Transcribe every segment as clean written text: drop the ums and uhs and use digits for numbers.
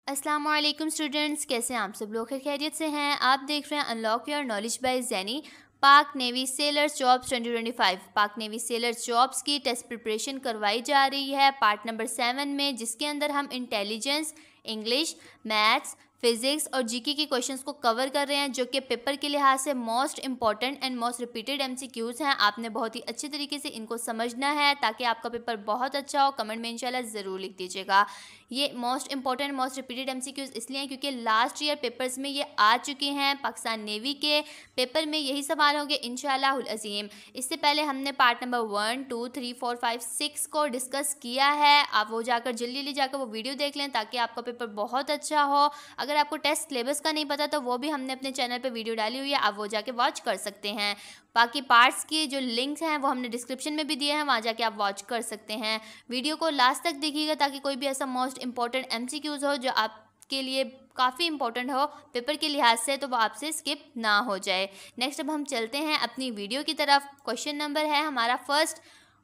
अस्सलाम वालेकुम स्टूडेंट्स, कैसे हैं आप सब लोग? खैरियत से हैं? आप देख रहे हैं अनलॉक योर नॉलेज बाय ज़ैनी। पाक नेवी सेलर्स जॉब्स 2025 पाक नेवी सेलर्स जॉब्स की टेस्ट प्रिपरेशन करवाई जा रही है पार्ट नंबर 7 में, जिसके अंदर हम इंटेलिजेंस, इंग्लिश, मैथ्स, फिजिक्स और जीके के क्वेश्चंस को कवर कर रहे हैं, जो कि पेपर के लिहाज से most important and most repeated MCQs हैं। आपने बहुत ही अच्छे तरीके से इनको समझना है ताकि आपका पेपर बहुत अच्छा हो। कमेंट में इंशाल्लाह ज़रूर लिख दीजिएगा। ये most important most repeated MCQs इसलिए हैं क्योंकि लास्ट ईयर पेपर्स में ये आ चुके हैं। पाकिस्तान नेवी के पेपर में यही सवाल होंगे इंशाल्लाहुल अज़ीम। इससे पहले हमने पार्ट नंबर 1, 2, 3, 4, 5, 6 को डिस्कस किया है। आप वो जाकर जल्दी जाकर वो वीडियो देख लें ताकि आपका पेपर बहुत अच्छा हो। अगर आपको टेस्ट सिलेबस का नहीं पता तो वो भी हमने अपने चैनल पे वीडियो डाली हुई है, आप वो जाके वॉच कर सकते हैं। बाकी पार्ट्स की जो लिंक्स हैं वो हमने डिस्क्रिप्शन में भी दिए हैं, वहाँ जाके आप वॉच कर सकते हैं। वीडियो को लास्ट तक देखिएगा ताकि कोई भी ऐसा मोस्ट इंपॉर्टेंट एमसीक्यूज़ हो जो आपके लिए काफ़ी इंपॉर्टेंट हो पेपर के लिहाज से, तो वो आपसे स्किप ना हो जाए। नेक्स्ट अब हम चलते हैं अपनी वीडियो की तरफ। क्वेश्चन नंबर है हमारा first,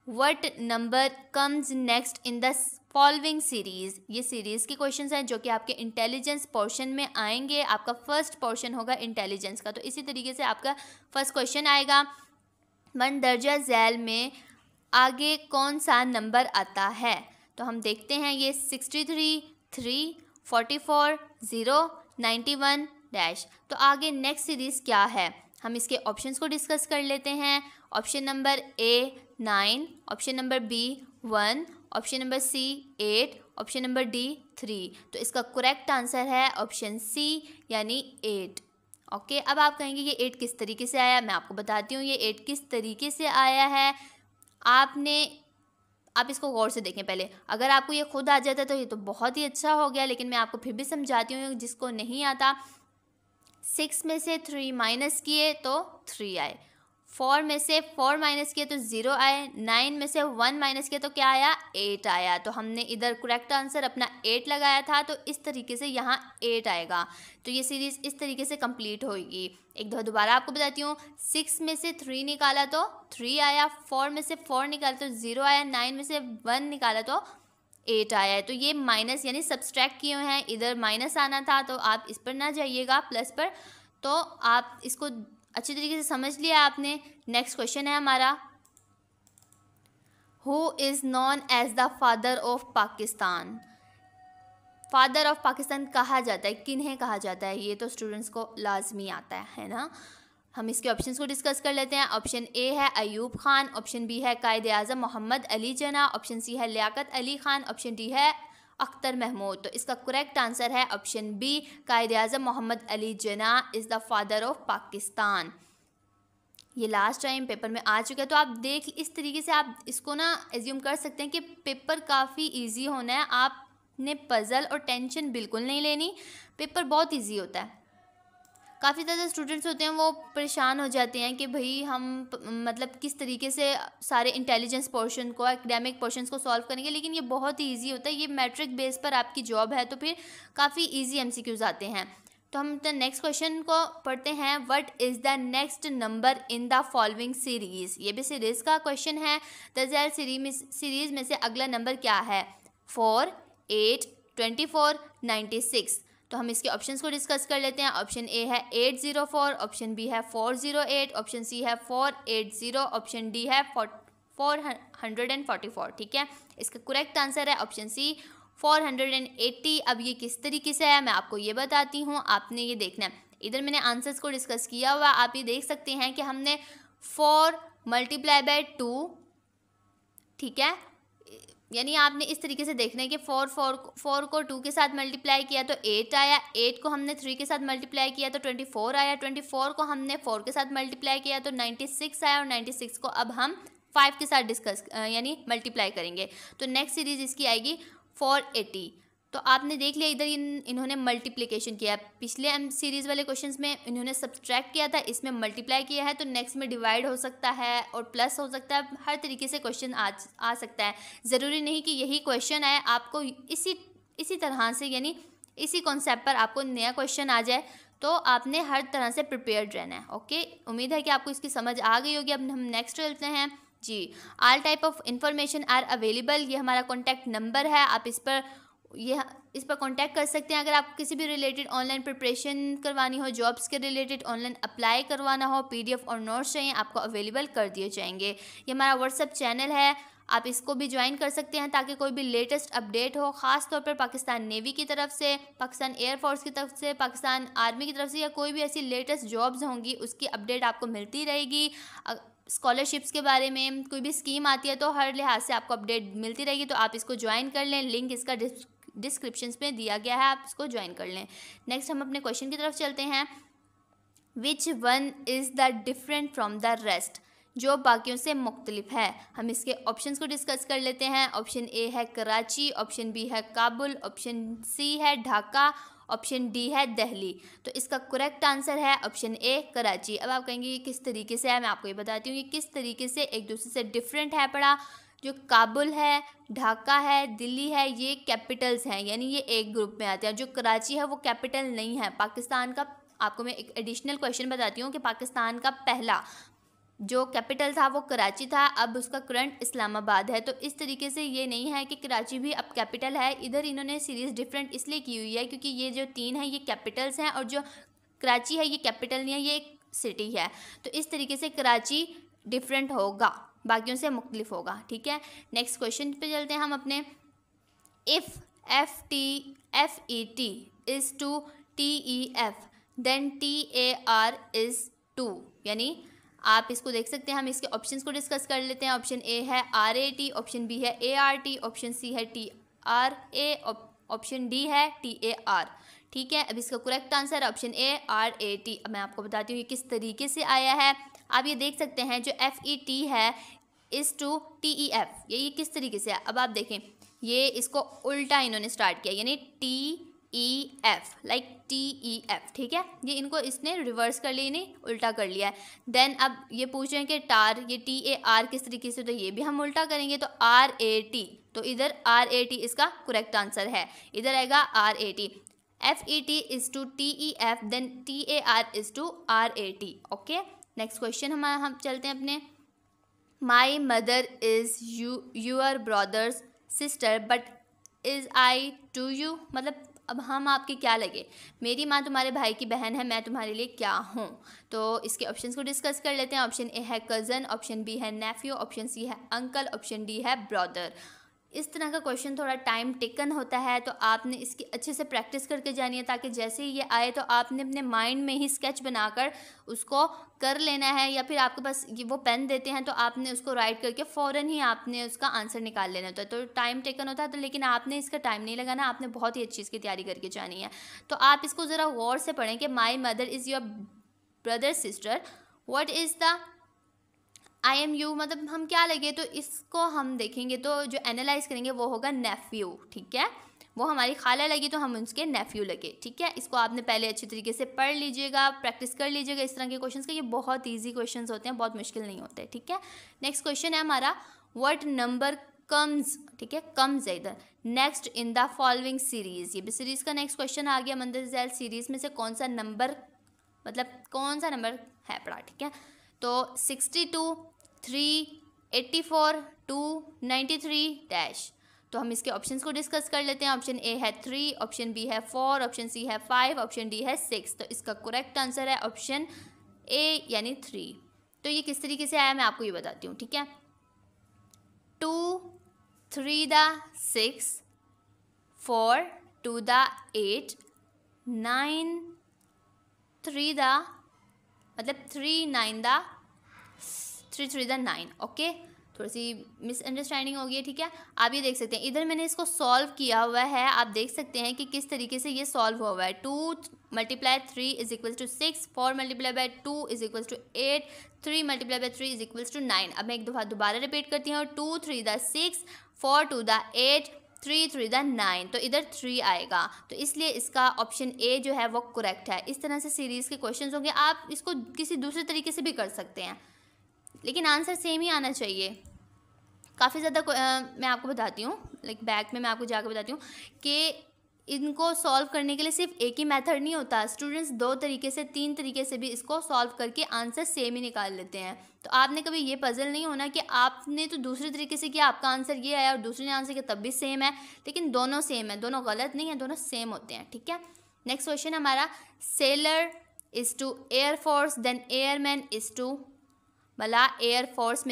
what number comes next in the following series. ये सीरीज़ के क्वेश्चंस हैं जो कि आपके इंटेलिजेंस पोर्शन में आएंगे। आपका फर्स्ट पोर्शन होगा इंटेलिजेंस का, तो इसी तरीके से आपका फर्स्ट क्वेश्चन आएगा, मंदरजा झैल में आगे कौन सा नंबर आता है? तो हम देखते हैं ये 63, 3, 44, 0, 91 डैश। तो आगे नेक्स्ट सीरीज़ क्या है, हम इसके ऑप्शंस को डिस्कस कर लेते हैं। Option number A 9, option number B 1, option number C 8, option number D 3। तो इसका करेक्ट आंसर है ऑप्शन सी यानी 8। ओके, अब आप कहेंगे ये 8 किस तरीके से आया, मैं आपको बताती हूँ ये 8 किस तरीके से आया है। आप इसको गौर से देखें पहले। अगर आपको ये खुद आ जाता तो ये तो बहुत ही अच्छा हो गया, लेकिन मैं आपको फिर भी समझाती हूँ जिसको नहीं आता। 6 में से 3 माइनस किए तो 3 आए, 4 में से 4 माइनस किए तो 0 आए, 9 में से 1 माइनस किए तो क्या आया, 8 आया। तो हमने इधर करेक्ट आंसर अपना 8 लगाया था, तो इस तरीके से यहाँ 8 आएगा। तो ये सीरीज़ इस तरीके से कंप्लीट होगी। एक दो दोबारा आपको बताती हूँ। 6 में से 3 निकाला तो 3 आया, 4 में से 4 निकाला तो 0 आया, 9 में से 1 निकाला तो 8 आया है। तो ये माइनस यानी सब्सट्रैक्ट किए हुए हैं, इधर माइनस आना था, तो आप इस पर ना जाइएगा प्लस पर। तो आप इसको अच्छी तरीके से समझ लिया आपने। नेक्स्ट क्वेश्चन है हमारा, who is known as the father of Pakistan. Father of Pakistan कहा जाता है, किन्हें कहा जाता है, ये तो स्टूडेंट्स को लाजमी आता है ना। हम इसके ऑप्शंस को डिस्कस कर लेते हैं। ऑप्शन ए है अयूब खान, ऑप्शन बी है कायद आज़म मोहम्मद अली जना, ऑप्शन सी है लियाकत अली खान, ऑप्शन डी है अख्तर महमूद। तो इसका करेक्ट आंसर है ऑप्शन बी, कायद आज़म मोहम्मद अली जना is the father of Pakistan. ये लास्ट टाइम पेपर में आ चुका है, तो आप देख इस तरीके से आप इसको ना एज्यूम कर सकते हैं कि पेपर काफ़ी इजी होना है। आपने पज़ल और टेंशन बिल्कुल नहीं लेनी, पेपर बहुत इजी होता है। काफ़ी ज़्यादा स्टूडेंट्स होते हैं वो परेशान हो जाते हैं कि भाई हम मतलब किस तरीके से सारे इंटेलिजेंस पोर्शन को, एकेडमिक पोर्शंस को सॉल्व करेंगे, लेकिन ये बहुत ही इजी होता है। ये मैट्रिक बेस पर आपकी जॉब है, तो फिर काफ़ी इजी एमसीक्यूज़ आते हैं। तो हम द नेक्स्ट क्वेश्चन को पढ़ते हैं, what is the next number in the following series. ये भी सीरीज़ का क्वेश्चन है। द झैल सीरीज़ में से अगला नंबर क्या है, 4, 8, 24, 96। तो हम इसके ऑप्शंस को डिस्कस कर लेते हैं। ऑप्शन ए है 804, ऑप्शन बी है 408, ऑप्शन सी है 480, ऑप्शन डी है 444। ठीक है, इसका करेक्ट आंसर है ऑप्शन सी 480। अब ये किस तरीके से है मैं आपको ये बताती हूँ, आपने ये देखना है। इधर मैंने आंसर्स को डिस्कस किया हुआ, आप ये देख सकते हैं कि हमने 4 मल्टीप्लाई बाय 2, ठीक है, यानी आपने इस तरीके से देखना है कि 4 को 2 के साथ मल्टीप्लाई किया तो 8 आया, 8 को हमने 3 के साथ मल्टीप्लाई किया तो 24 आया, 24 को हमने 4 के साथ मल्टीप्लाई किया तो 96 आया, और 96 को अब हम 5 के साथ डिस्कस यानी मल्टीप्लाई करेंगे, तो नेक्स्ट सीरीज़ इसकी आएगी 480। तो आपने देख लिया इधर इन्होंने मल्टीप्लिकेशन किया, पिछले सीरीज़ वाले क्वेश्चंस में इन्होंने सब्ट्रैक्ट किया था, इसमें मल्टीप्लाई किया है, तो नेक्स्ट में डिवाइड हो सकता है और प्लस हो सकता है, हर तरीके से क्वेश्चन आ सकता है। ज़रूरी नहीं कि यही क्वेश्चन आए, आपको इसी तरह से यानी इसी कॉन्सेप्ट पर आपको नया क्वेश्चन आ जाए, तो आपने हर तरह से प्रिपेयर्ड रहना है। ओके, उम्मीद है कि आपको इसकी समझ आ गई होगी। अब हम नेक्स्ट चलते हैं जी। All type of information are available, ये हमारा कॉन्टैक्ट नंबर है, आप इस पर ये इस पर कांटेक्ट कर सकते हैं। अगर आपको किसी भी रिलेटेड ऑनलाइन प्रिपरेशन करवानी हो, जॉब्स के रिलेटेड ऑनलाइन अप्लाई करवाना हो, पीडीएफ और नोट्स चाहिए, आपको अवेलेबल कर दिए जाएंगे। ये हमारा व्हाट्सअप चैनल है, आप इसको भी ज्वाइन कर सकते हैं ताकि कोई भी लेटेस्ट अपडेट हो, ख़ास तौर पर पाकिस्तान नेवी की तरफ से, पाकिस्तान एयरफोर्स की तरफ से, पाकिस्तान आर्मी की तरफ से, या कोई भी ऐसी लेटेस्ट जॉब्स होंगी उसकी अपडेट आपको मिलती रहेगी। स्कॉलरशिप्स के बारे में कोई भी स्कीम आती है तो हर लिहाज से आपको अपडेट मिलती रहेगी। तो आप इसको ज्वाइन कर लें, लिंक इसका डिस्क्रिप्शन में दिया गया है, आप इसको ज्वाइन कर लें। नेक्स्ट हम अपने क्वेश्चन की तरफ चलते हैं। Which one is the different from the rest, जो बाकियों से मुख्तलिफ है। हम इसके ऑप्शंस को डिस्कस कर लेते हैं। ऑप्शन ए है कराची, ऑप्शन बी है काबुल, ऑप्शन सी है ढाका, ऑप्शन डी है दिल्ली। तो इसका करेक्ट आंसर है ऑप्शन ए कराची। अब आप कहेंगे ये किस तरीके से है, मैं आपको ये बताती हूँ ये किस तरीके से एक दूसरे से डिफरेंट है। पड़ा जो काबुल है, ढाका है, दिल्ली है, ये कैपिटल्स हैं, यानी ये एक ग्रुप में आते हैं। जो कराची है वो कैपिटल नहीं है पाकिस्तान का। आपको मैं एक एडिशनल क्वेश्चन बताती हूँ कि पाकिस्तान का पहला जो कैपिटल था वो कराची था, अब उसका करंट इस्लामाबाद है। तो इस तरीके से ये नहीं है कि कराची भी अब कैपिटल है। इधर इन्होंने सीरीज़ डिफरेंट इसलिए की हुई है क्योंकि ये जो तीन है ये कैपिटल्स हैं और जो कराची है ये कैपिटल नहीं है, ये एक सिटी है। तो इस तरीके से कराची डिफरेंट होगा, बाकियों से मुख्तलिफ होगा। ठीक है, नेक्स्ट क्वेश्चन पे चलते हैं हम अपने। If FET is to TEF then TAR is to, यानी आप इसको देख सकते हैं। हम इसके ऑप्शंस को डिस्कस कर लेते हैं। ऑप्शन ए है RAT, ऑप्शन बी है ART, ऑप्शन सी है TRA, ऑप्शन डी है TAR। ठीक है, अब इसका करेक्ट आंसर ऑप्शन ए RAT। अब मैं आपको बताती हूँ ये किस तरीके से आया है। आप ये देख सकते हैं जो FET है इज़ टू TEF, ये किस तरीके से है। अब आप देखें ये इसको उल्टा इन्होंने स्टार्ट किया, यानी TEF, लाइक TEF। ठीक है, ये इनको इसने रिवर्स कर लिया, नहीं उल्टा कर लिया है। देन अब ये पूछ रहे हैं कि टार, ये TAR किस तरीके से, तो ये भी हम उल्टा करेंगे तो RAT। तो इधर RAT इसका करेक्ट आंसर है, इधर आएगा RAT। FET is to TEF then TAR is to RAT। Okay, next question हम चलते हैं अपने। My mother is your brother's sister but is I to you, मतलब अब हम आपके क्या लगे, मेरी माँ तुम्हारे भाई की बहन है, मैं तुम्हारे लिए क्या हूँ। तो इसके ऑप्शंस को डिस्कस कर लेते हैं। ऑप्शन ए है कज़न, ऑप्शन बी है नेफ्यू, ऑप्शन सी है अंकल, ऑप्शन डी है ब्रदर। इस तरह का क्वेश्चन थोड़ा टाइम टेकन होता है, तो आपने इसकी अच्छे से प्रैक्टिस करके जानी है ताकि जैसे ही ये आए तो आपने अपने माइंड में ही स्केच बनाकर उसको कर लेना है, या फिर आपके पास वो पेन देते हैं तो आपने उसको राइट करके फ़ौरन ही आपने उसका आंसर निकाल लेना होता है। तो टाइम टेकन होता है, तो लेकिन आपने इसका टाइम नहीं लगाना, आपने बहुत ही अच्छी इसकी तैयारी करके जानी है। तो आप इसको ज़रा गौर से पढ़ें कि माई mother is your brother sister, what is the IMU, मतलब हम क्या लगे, तो इसको हम देखेंगे तो जो एनालाइज करेंगे वो होगा नेफ्यू। ठीक है, वो हमारी खाला लगी तो हम उसके नेफ्यू लगे। ठीक है, इसको आपने पहले अच्छी तरीके से पढ़ लीजिएगा, प्रैक्टिस कर लीजिएगा इस तरह के क्वेश्चंस का। ये बहुत इजी क्वेश्चंस होते हैं, बहुत मुश्किल नहीं होते। ठीक है, नेक्स्ट क्वेश्चन है हमारा व्हाट नंबर कम्स, ठीक है कम्स है इधर, next in the following series. ये भी सीरीज़ का नेक्स्ट क्वेश्चन आ गया। मंदिर जैल सीरीज़ में से कौन सा नंबर, मतलब कौन सा नंबर है पड़ा। ठीक है, तो 62, 3, 84, 2, 93 डैश। तो हम इसके ऑप्शंस को डिस्कस कर लेते हैं। ऑप्शन ए है 3, ऑप्शन बी है 4, ऑप्शन सी है 5, ऑप्शन डी है 6। तो इसका करेक्ट आंसर है ऑप्शन ए यानी 3। तो ये किस तरीके से आया मैं आपको ये बताती हूँ। ठीक है, 2, 3 द 6, 4, 2 द 8, 9, 3 द, मतलब 3, 9 द 3, 3 द 9। ओके, थोड़ी सी मिसअंडरस्टैंडिंग हो गई है। ठीक है, आप ये देख सकते हैं इधर मैंने इसको सॉल्व किया हुआ है, आप देख सकते हैं कि किस तरीके से ये सॉल्व हुआ है। 2 × 3 is equals to 6, 4 × 2 is equals to 8, 3 × 3 is equals to 9। अब मैं एक दफ़ा दोबारा रिपीट करती हूँ, 2, 3 द 6, 4, 2 द 8, 3, 3 द 9। तो इधर 3 आएगा, तो इसलिए इसका ऑप्शन ए जो है वो करेक्ट है। इस तरह से सीरीज़ के क्वेश्चन होंगे, आप इसको किसी दूसरे तरीके से भी कर सकते हैं, लेकिन आंसर सेम ही आना चाहिए। काफ़ी ज़्यादा मैं आपको बताती हूँ, लाइक बैक में मैं आपको जाकर बताती हूँ कि इनको सॉल्व करने के लिए सिर्फ एक ही मेथड नहीं होता, स्टूडेंट्स 2 तरीके से 3 तरीके से भी इसको सॉल्व करके आंसर सेम ही निकाल लेते हैं। तो आपने कभी ये पजल नहीं होना कि आपने तो दूसरे तरीके से किया, आपका आंसर ये आया और दूसरे ने आंसर किया तब भी सेम है, लेकिन दोनों सेम है, दोनों गलत नहीं है, दोनों सेम होते हैं, ठीक है। नेक्स्ट क्वेश्चन हमारा, sailor is to air force then airman is to, मतलब एयरफोर्स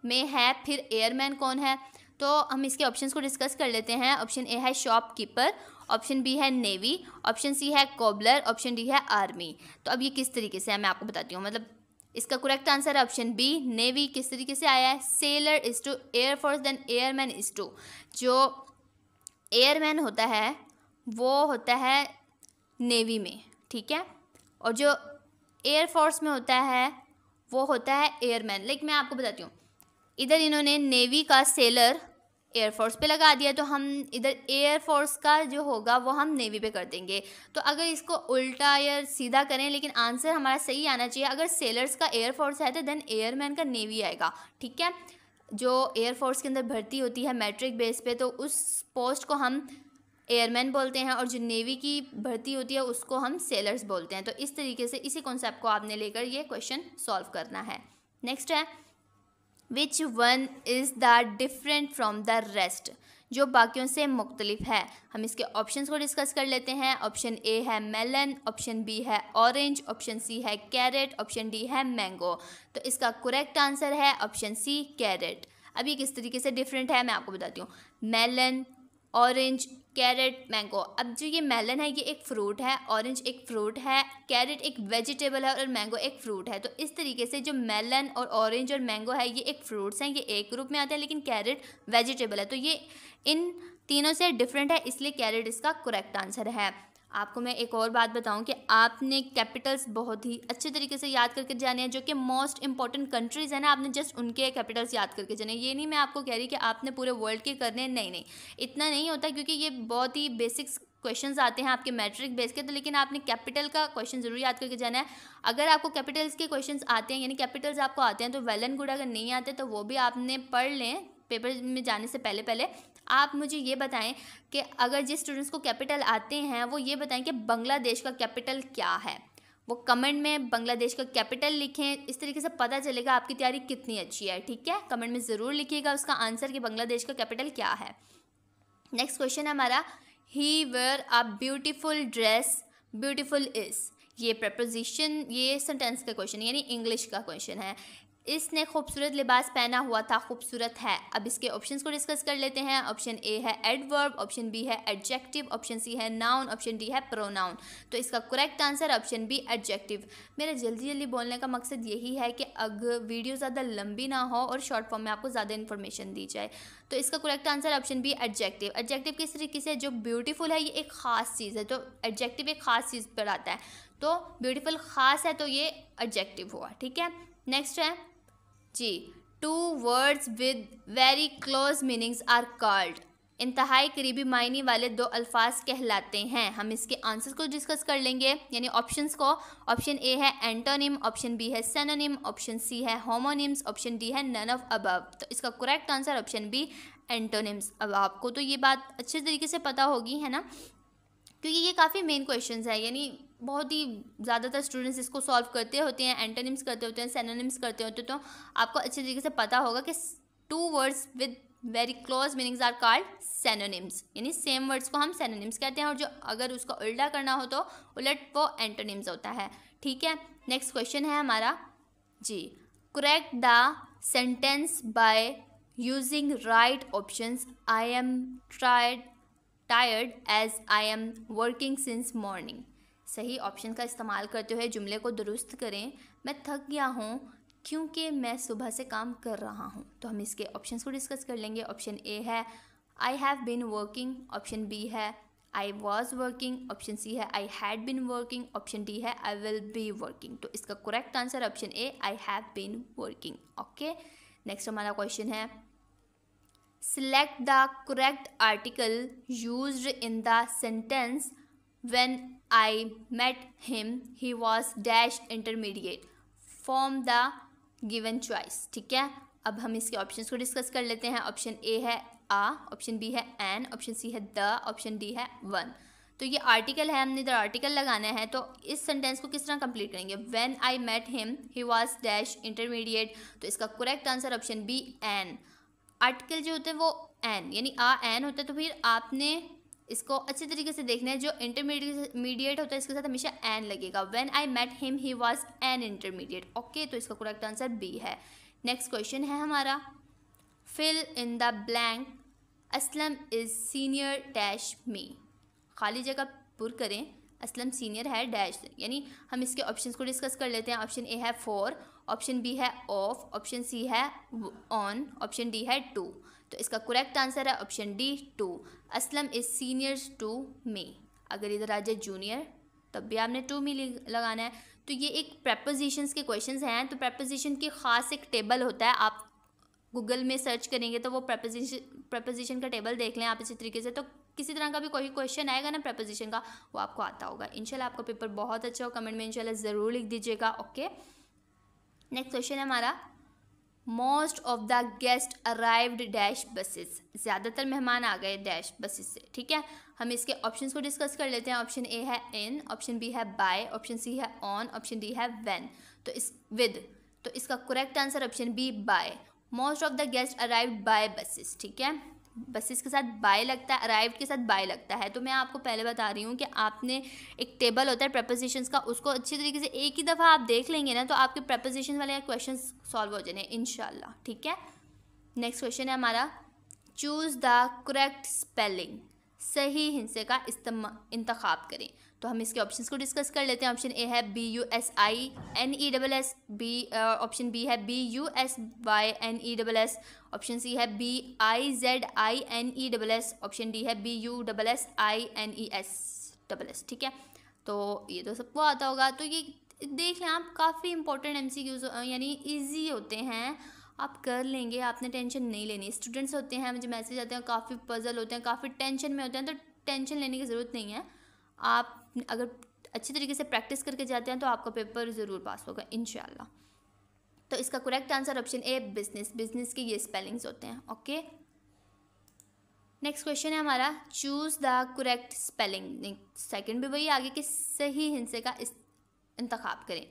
में है, फिर एयरमैन कौन है? तो हम इसके ऑप्शंस को डिस्कस कर लेते हैं। ऑप्शन ए है शॉपकीपर, ऑप्शन बी है नेवी, ऑप्शन सी है कोबलर, ऑप्शन डी है आर्मी। तो अब ये किस तरीके से है मैं आपको बताती हूँ, मतलब इसका करेक्ट आंसर है ऑप्शन बी नेवी। किस तरीके से आया है? Sailor is to air force then airman is to, जो एयरमैन होता है वो होता है नेवी में, ठीक है, और जो एयरफोर्स में होता है वो होता है एयरमैन। लाइक मैं आपको बताती हूँ, इधर इन्होंने नेवी का सेलर एयरफोर्स पे लगा दिया, तो हम इधर एयरफोर्स का जो होगा वो हम नेवी पे कर देंगे। तो अगर इसको उल्टा या सीधा करें, लेकिन आंसर हमारा सही आना चाहिए। अगर सेलर्स का एयरफोर्स है तो देन एयरमैन का नेवी आएगा, ठीक है। जो एयरफोर्स के अंदर भर्ती होती है मैट्रिक बेस पे, तो उस पोस्ट को हम एयरमैन बोलते हैं, और जो नेवी की भर्ती होती है उसको हम सेलर्स बोलते हैं। तो इस तरीके से इसी कॉन्सेप्ट को आपने लेकर ये क्वेश्चन सॉल्व करना है। नेक्स्ट है, which one is the different from the rest, जो बाकियों से मुख्तलिफ है। हम इसके ऑप्शंस को डिस्कस कर लेते हैं। ऑप्शन ए है मेलन, ऑप्शन बी है ऑरेंज, ऑप्शन सी है कैरेट, ऑप्शन डी है मैंगो। तो इसका करेक्ट आंसर है ऑप्शन सी कैरेट। अब ये किस तरीके से डिफरेंट है मैं आपको बताती हूँ। Melon, orange, carrot, mango. अब जो ये मेलन है ये एक फ्रूट है, ऑरेंज एक फ्रूट है, कैरेट एक वेजिटेबल है और मैंगो एक फ्रूट है। तो इस तरीके से जो मेलन और ऑरेंज और मैंगो है ये एक फ्रूट्स हैं, ये एक ग्रुप में आते हैं, लेकिन कैरेट वेजिटेबल है। तो ये इन तीनों से डिफरेंट है, इसलिए कैरेट इसका करेक्ट आंसर है। आपको मैं एक और बात बताऊं कि आपने कैपिटल्स बहुत ही अच्छे तरीके से याद करके जाने हैं, जो कि मोस्ट इंपॉर्टेंट कंट्रीज़ है ना, आपने जस्ट उनके कैपिटल्स याद करके जाने। ये नहीं मैं आपको कह रही कि आपने पूरे वर्ल्ड के करने हैं, नहीं, इतना नहीं होता, क्योंकि ये बहुत ही बेसिक्स क्वेश्चंस आते हैं आपके मैट्रिक बेस के। तो लेकिन आपने कैपिटल का क्वेश्चन जरूर याद करके जाना है। अगर आपको कैपिटल्स के क्वेश्चंस आते हैं, यानी कैपिटल्स आपको आते हैं, तो वेल एंड गुड। अगर नहीं आते तो वो भी आपने पढ़ लें पेपर में जाने से पहले। आप मुझे ये बताएं कि अगर जिस स्टूडेंट्स को कैपिटल आते हैं वो ये बताएं कि बांग्लादेश का कैपिटल क्या है। वो कमेंट में बांग्लादेश का कैपिटल लिखें, इस तरीके से पता चलेगा आपकी तैयारी कितनी अच्छी है, ठीक है। कमेंट में ज़रूर लिखिएगा उसका आंसर कि बांग्लादेश का कैपिटल क्या है। नेक्स्ट क्वेश्चन है हमारा, he wear a beautiful dress, beautiful is. ये प्रपोजिशन, ये सेंटेंस का क्वेश्चन यानी इंग्लिश का क्वेश्चन है। इसने खूबसूरत लिबास पहना हुआ था, खूबसूरत है। अब इसके ऑप्शंस को डिस्कस कर लेते हैं। ऑप्शन ए है एडवर्ब, ऑप्शन बी है एडजेक्टिव, ऑप्शन सी है नाउन, ऑप्शन डी है प्रोनाउन। तो इसका correct answer option B adjective. मेरा जल्दी बोलने का मकसद यही है कि अगर वीडियो ज़्यादा लंबी ना हो और शॉर्ट फॉर्म में आपको ज़्यादा इन्फॉर्मेशन दी जाए। तो इसका correct answer option B adjective. Adjective किस तरीके से, जो ब्यूटीफुल है ये एक ख़ास चीज़ है, तो एडजेक्टिव एक ख़ास चीज़ पर आता है। तो ब्यूटीफुल ख़ास है तो ये एडजेक्टिव हुआ, ठीक है। नेक्स्ट है जी, two words with very close meanings are called. इंतहाई करीबी मायने वाले दो अल्फाज कहलाते हैं। हम इसके आंसर्स को डिस्कस कर लेंगे, यानी ऑप्शंस को। ऑप्शन ए है एंटोनिम, ऑप्शन बी है सिनोनिम, ऑप्शन सी है होमोनिम्स, ऑप्शन डी है नन ऑफ अबव। तो इसका correct answer option B antonyms. अब आपको तो ये बात अच्छे तरीके से पता होगी, है ना, क्योंकि ये काफ़ी मेन क्वेश्चंस है, यानी बहुत ही ज़्यादातर स्टूडेंट्स इसको सॉल्व करते होते हैं, एंटोनिम्स करते होते हैं, सिनोनिम्स करते होते हैं। तो आपको अच्छे तरीके से पता होगा कि two words with very close meanings are called synonyms, यानी सेम वर्ड्स को हम सिनोनिम्स कहते हैं, और जो अगर उसका उल्टा करना हो तो उलट वो एंटोनिम्स होता है, ठीक है। नेक्स्ट क्वेश्चन है हमारा जी, correct the sentence by using right options. I am tired as I am working since morning. सही ऑप्शन का इस्तेमाल करते हुए जुमले को दुरुस्त करें। मैं थक गया हूँ क्योंकि मैं सुबह से काम कर रहा हूँ। तो हम इसके ऑप्शंस को डिस्कस कर लेंगे। ऑप्शन ए है I have been working, option B है I was working, option C है I had been working, option D है आई विल बी वर्किंग। तो इसका correct answer option A I have been working. Okay, next हमारा question है, select the correct article used in the sentence when I met him he was dash intermediate from the given choice। ठीक है, अब हम इसके options को discuss कर लेते हैं। ऑप्शन ए है आ, ऑप्शन बी है एन, ऑप्शन सी है द, ऑप्शन डी है वन। तो ये आर्टिकल है, हमने इधर आर्टिकल लगाना है। तो इस सेंटेंस को किस तरह कंप्लीट करेंगे? When I met him he was dash intermediate. तो इसका correct answer option B an. Article जो होते हैं वो एन यानी आ एन होता है, तो फिर आपने इसको अच्छे तरीके से देखना है। जो इंटरमीडिएट होता है इसके साथ हमेशा एन लगेगा। When I met him he was an intermediate. Okay, तो इसका करेक्ट आंसर बी है। नेक्स्ट क्वेश्चन है हमारा, fill in the blank Aslam is senior dash me. खाली जगह पुर करें, असलम सीनियर है डैश, यानी हम इसके ऑप्शंस को डिस्कस कर लेते हैं। ऑप्शन ए है 4, ऑप्शन बी है ऑफ, ऑप्शन सी है ऑन, ऑप्शन डी है 2। तो इसका करेक्ट आंसर है option D 2। Aslam is senior to me. अगर इधर आ जाए जूनियर तब भी आपने टू मी लगाना है। तो ये एक प्रपोजिशंस के क्वेश्चंस हैं। तो प्रपोजिशन की ख़ास एक टेबल होता है, आप गूगल में सर्च करेंगे तो वो प्रपोजिशन का टेबल देख लें आप इसी तरीके से। तो किसी तरह का भी कोई क्वेश्चन आएगा ना प्रपोजिशन का, वो आपको आता होगा। इंशाल्लाह आपका पेपर बहुत अच्छा हो, कमेंट में इंशाल्लाह ज़रूर लिख दीजिएगा। ओके, नेक्स्ट क्वेश्चन है हमारा, most of the guest arrived dash buses. ज़्यादातर मेहमान आ गए डैश बसेस से। ठीक है, हम इसके ऑप्शंस को डिस्कस कर लेते हैं। ऑप्शन ए है इन, ऑप्शन बी है बाय, ऑप्शन सी है ऑन, ऑप्शन डी है व्हेन। तो इस विद, तो इसका correct answer option B by. Most of the guest arrived by buses. ठीक है, बसेस के साथ बाय लगता है, अराइव्ड के साथ बाय लगता है। तो मैं आपको पहले बता रही हूँ कि आपने एक टेबल होता है प्रपोजिशंस का, उसको अच्छी तरीके से एक ही दफ़ा आप देख लेंगे ना तो आपके प्रपोजिशन वाले क्वेश्चन सॉल्व हो जाने इंशाल्लाह। ठीक है, नेक्स्ट क्वेश्चन है हमारा, चूज़ द करेक्ट स्पेलिंग। सही हिंसे का इंतखाब करें। तो हम इसके ऑप्शंस को डिस्कस कर लेते हैं। ऑप्शन ए है BUSINESS, ऑप्शन बी है BUSYNESS, ऑप्शन सी है BIZINESS, ऑप्शन डी है BUSSINESS। ठीक है, तो ये तो सबको आता होगा। तो ये देख लें आप, काफ़ी इंपॉर्टेंट MCQs यानी ईजी होते हैं, आप कर लेंगे, आपने टेंशन नहीं लेनी। स्टूडेंट्स होते हैं, मुझे मैसेज आते हैं, काफ़ी पजल होते हैं, काफ़ी टेंशन में होते हैं, तो टेंशन लेने की ज़रूरत नहीं है। आप अगर अच्छी तरीके से प्रैक्टिस करके जाते हैं तो आपका पेपर ज़रूर पास होगा इंशाल्लाह। तो इसका करेक्ट आंसर ऑप्शन ए बिजनेस। बिजनेस के ये स्पेलिंग्स होते हैं। ओके, नेक्स्ट क्वेश्चन है हमारा, choose the correct spelling. Second भी वही आगे कि सही हिंसे का इंतखाब करें।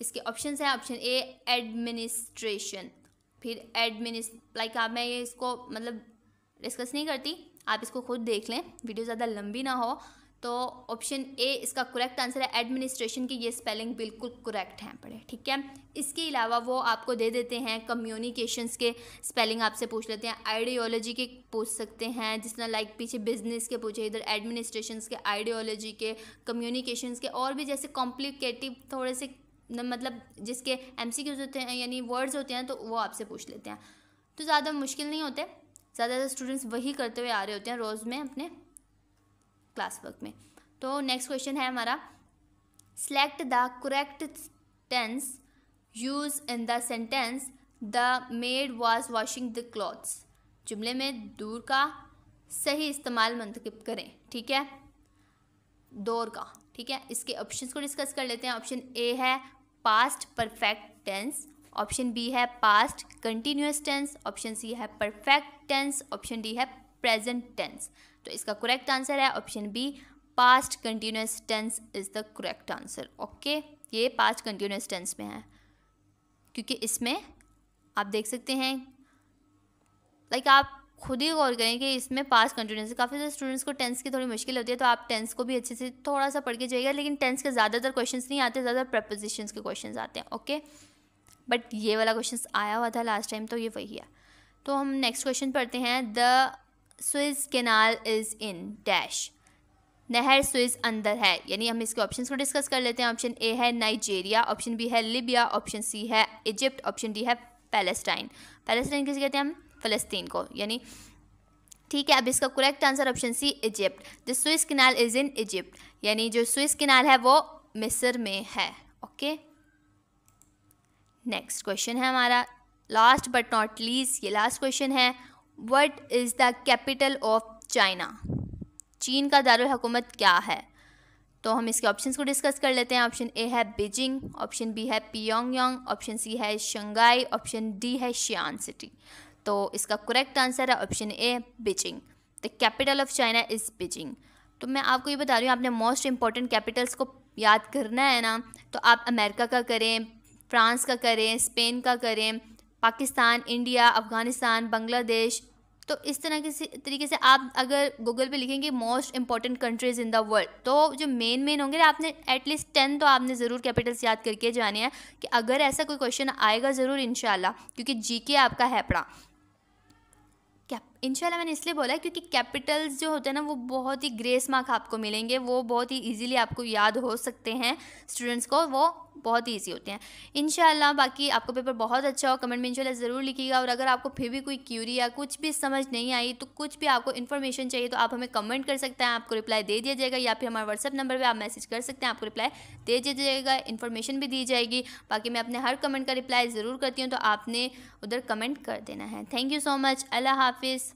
इसके ऑप्शन हैं, ऑप्शन ए एडमिनिस्ट्रेशन, फिर मैं ये इसको मतलब डिस्कस नहीं करती, आप इसको खुद देख लें, वीडियो ज़्यादा लंबी ना हो। तो ऑप्शन ए इसका करेक्ट आंसर है एडमिनिस्ट्रेशन की ये स्पेलिंग बिल्कुल करेक्ट हैं पढ़े। ठीक है, इसके अलावा वो आपको दे देते हैं कम्युनिकेशंस के स्पेलिंग आपसे पूछ लेते हैं, आइडियोलॉजी के पूछ सकते हैं, जिस तरह लाइक पीछे बिजनेस के पूछे, इधर एडमिनिस्ट्रेशंस के, आइडियोलॉजी के, कम्युनिकेशंस के, और भी जैसे कॉम्प्लिकेटिव थोड़े से मतलब जिसके MCQs होते हैं यानी वर्ड्स होते हैं तो वो आपसे पूछ लेते हैं। तो ज़्यादा मुश्किल नहीं होते, ज़्यादातर स्टूडेंट्स वही करते हुए आ रहे होते हैं रोज़ में अपने क्लास वर्क में। तो नेक्स्ट क्वेश्चन है हमारा, select the correct tense use in the sentence the maid was washing the clothes. जुमले में दूर का सही इस्तेमाल मुंतखब करें। ठीक है, दौर का। ठीक है, इसके ऑप्शंस को डिस्कस कर लेते हैं। ऑप्शन ए है past perfect tense, option B है past continuous tense, option C है परफेक्ट टेंस, ऑप्शन डी है प्रेजेंट टेंस। तो इसका करेक्ट आंसर है option B past continuous tense is the correct answer. Okay, ये पास्ट कंटिन्यूस टेंस में है क्योंकि इसमें आप देख सकते हैं लाइक आप खुद ही गौर करें कि इसमें पास्ट कंटिन्यूस, काफ़ी सारे स्टूडेंट्स को टेंस की थोड़ी मुश्किल होती है, तो आप टेंस को भी अच्छे से थोड़ा सा पढ़ के जाइएगा। लेकिन टेंस के ज़्यादातर क्वेश्चंस नहीं आते, ज़्यादातर प्रपोजिशंस के क्वेश्चंस आते हैं। ओके, बट ये वाला क्वेश्चन आया हुआ था लास्ट टाइम, तो ये वही है। तो हम नेक्स्ट क्वेश्चन पढ़ते हैं, the Swiss canal is in dash. नहर स्विस अंदर है, यानी हम इसके ऑप्शंस को डिस्कस कर लेते हैं। ऑप्शन ए है नाइजीरिया, ऑप्शन बी है लिबिया, ऑप्शन सी है इजिप्ट, ऑप्शन डी है पैलेस्टाइन। पैलेस्टाइन किसे कहते हैं हम? फ़लस्तीन को, यानी ठीक है। अब इसका correct answer option C Egypt. The Swiss canal is in Egypt, यानी जो स्विस कैनाल है वो मिस्र में है। ओके, नेक्स्ट क्वेश्चन है हमारा, लास्ट बट नॉट लीस्ट, ये लास्ट क्वेश्चन है, what is the capital of China. चीन का दारुल हुकूमत क्या है? तो हम इसके ऑप्शंस को डिस्कस कर लेते हैं। ऑप्शन ए है बीजिंग, ऑप्शन बी है पियोंगयांग, ऑप्शन सी है शंघाई, ऑप्शन डी है शियान सिटी। तो इसका करेक्ट आंसर है option A Beijing. The capital of China is Beijing. तो मैं आपको ये बता रही हूँ, आपने मोस्ट इंपॉर्टेंट कैपिटल्स को याद करना है ना, तो आप अमेरिका का करें, फ्रांस का करें, स्पेन का करें, पाकिस्तान, इंडिया, अफ़गानिस्तान, बांग्लादेश। तो इस तरह के तरीके से आप अगर गूगल पे लिखेंगे most important countries in the world, तो जो मेन होंगे आपने एटलीस्ट 10 तो आपने ज़रूर कैपिटल्स याद करके जाने हैं, कि अगर ऐसा कोई क्वेश्चन आएगा ज़रूर इंशाल्लाह, क्योंकि जीके आपका है पड़ा। इंशाल्लाह मैंने इसलिए बोला क्योंकि कैपिटल्स जो होते हैं ना वो बहुत ही ग्रेस मार्क आपको मिलेंगे, वो बहुत ही इजीली आपको याद हो सकते हैं स्टूडेंट्स को, वो बहुत ही ईजी होते हैं इंशाल्लाह। बाकी आपको पेपर बहुत अच्छा हो, कमेंट में इंशाल्लाह ज़रूर लिखिएगा। और अगर आपको फिर भी कोई क्यूरी या कुछ भी समझ नहीं आई, तो कुछ भी आपको इन्फॉर्मेशन चाहिए, तो आप हमें कमेंट कर सकते हैं, आपको रिप्लाई दे दिया जाएगा, या फिर हमारे व्हाट्सअप नंबर पर आप मैसेज कर सकते हैं, आपको रिप्लाई दे दिया जाएगा, इन्फॉर्मेशन भी दी जाएगी। बाकी मैं अपने हर कमेंट का रिप्लाई ज़रूर करती हूँ, तो आपने उधर कमेंट कर देना है। Thank you so much. अल्लाह हाफिज़।